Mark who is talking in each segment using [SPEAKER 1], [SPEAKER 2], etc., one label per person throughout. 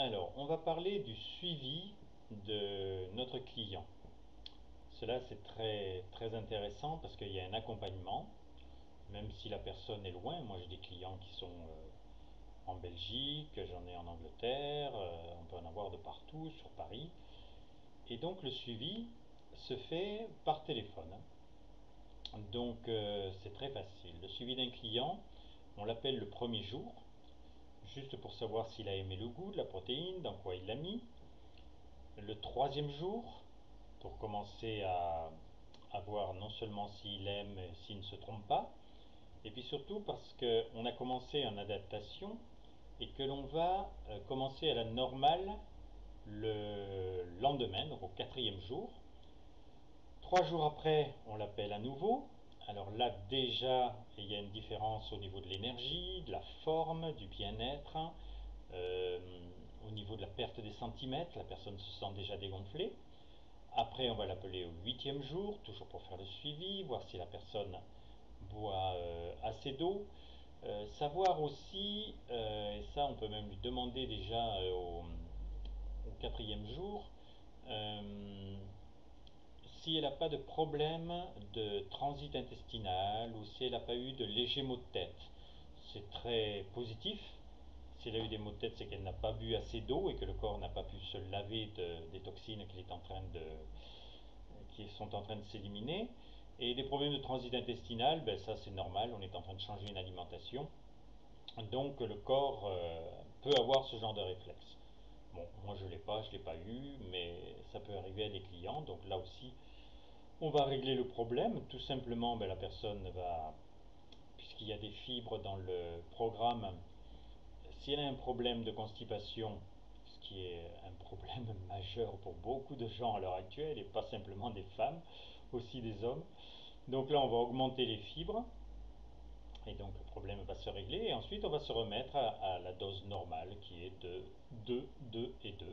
[SPEAKER 1] Alors, on va parler du suivi de notre client. Cela, c'est très, très intéressant parce qu'il y a un accompagnement, même si la personne est loin. Moi, j'ai des clients qui sont en Belgique, j'en ai en Angleterre, on peut en avoir de partout, sur Paris. Et donc, le suivi se fait par téléphone. Donc, c'est très facile. Le suivi d'un client, on l'appelle le premier jour, juste pour savoir s'il a aimé le goût de la protéine, dans quoi il l'a mis. Le troisième jour, pour commencer à voir non seulement s'il aime, s'il ne se trompe pas, et puis surtout parce qu'on a commencé en adaptation et que l'on va commencer à la normale le lendemain, donc au quatrième jour. 3 jours après, on l'appelle à nouveau. Alors là, déjà, il y a une différence au niveau de l'énergie, de la forme, du bien-être, au niveau de la perte des centimètres. La personne se sent déjà dégonflée. Après, on va l'appeler au huitième jour, toujours pour faire le suivi, voir si la personne boit assez d'eau. Savoir aussi, et ça on peut même lui demander déjà au quatrième jour, euh, si elle n'a pas de problème de transit intestinal ou si elle n'a pas eu de légers maux de tête. C'est très positif. Si elle a eu des maux de tête, c'est qu'elle n'a pas bu assez d'eau et que le corps n'a pas pu se laver des toxines qui sont en train de s'éliminer. Et des problèmes de transit intestinal, ben ça c'est normal, on est en train de changer une alimentation. Donc le corps peut avoir ce genre de réflexe. Bon, moi je ne l'ai pas eu, mais ça peut arriver à des clients. Donc là aussi, on va régler le problème. Tout simplement, ben, la personne va, puisqu'il y a des fibres dans le programme, si elle a un problème de constipation, ce qui est un problème majeur pour beaucoup de gens à l'heure actuelle, et pas simplement des femmes, aussi des hommes. Donc là, on va augmenter les fibres, et donc le problème va se régler, et ensuite on va se remettre à la dose normale, qui est de 2, 2 et 2.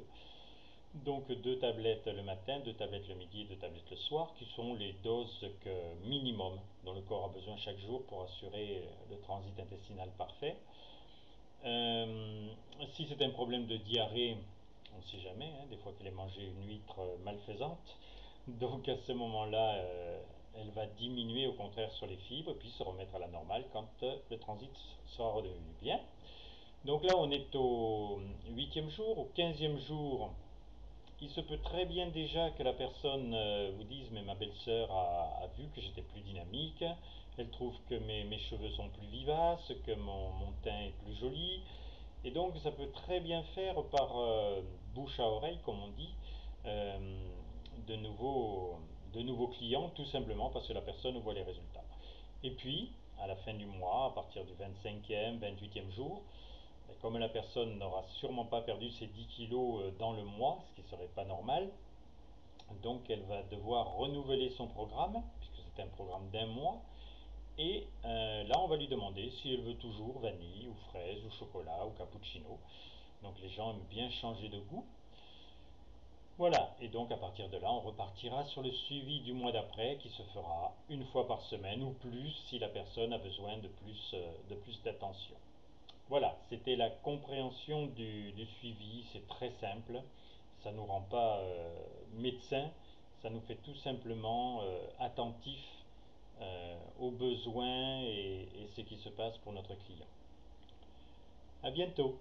[SPEAKER 1] Donc 2 tablettes le matin, 2 tablettes le midi et 2 tablettes le soir, qui sont les doses minimum dont le corps a besoin chaque jour pour assurer le transit intestinal parfait. Si c'est un problème de diarrhée, on ne sait jamais, hein, des fois qu'elle ait mangé une huître malfaisante. Donc à ce moment-là, elle va diminuer au contraire sur les fibres, puis se remettre à la normale quand le transit sera redevenu bien. Donc là, on est au huitième jour, au 15e jour. Il se peut très bien déjà que la personne vous dise mais ma belle-sœur a vu que j'étais plus dynamique, elle trouve que mes cheveux sont plus vivaces, que mon teint est plus joli, et donc ça peut très bien faire par bouche à oreille, comme on dit, euh, de, nouveaux, de nouveaux clients, tout simplement parce que la personne voit les résultats. Et puis, à la fin du mois, à partir du 25e, 28e jour, comme la personne n'aura sûrement pas perdu ses 10 kilos dans le mois, ce qui ne serait pas normal, donc elle va devoir renouveler son programme, puisque c'est un programme d'un mois, et là, on va lui demander si elle veut toujours vanille ou fraise ou chocolat ou cappuccino. Donc les gens aiment bien changer de goût. Voilà, et donc à partir de là, on repartira sur le suivi du mois d'après qui se fera une fois par semaine ou plus si la personne a besoin de plus d'attention. Voilà, c'était la compréhension du suivi, c'est très simple, ça ne nous rend pas médecins, ça nous fait tout simplement attentifs aux besoins et ce qui se passe pour notre client. À bientôt.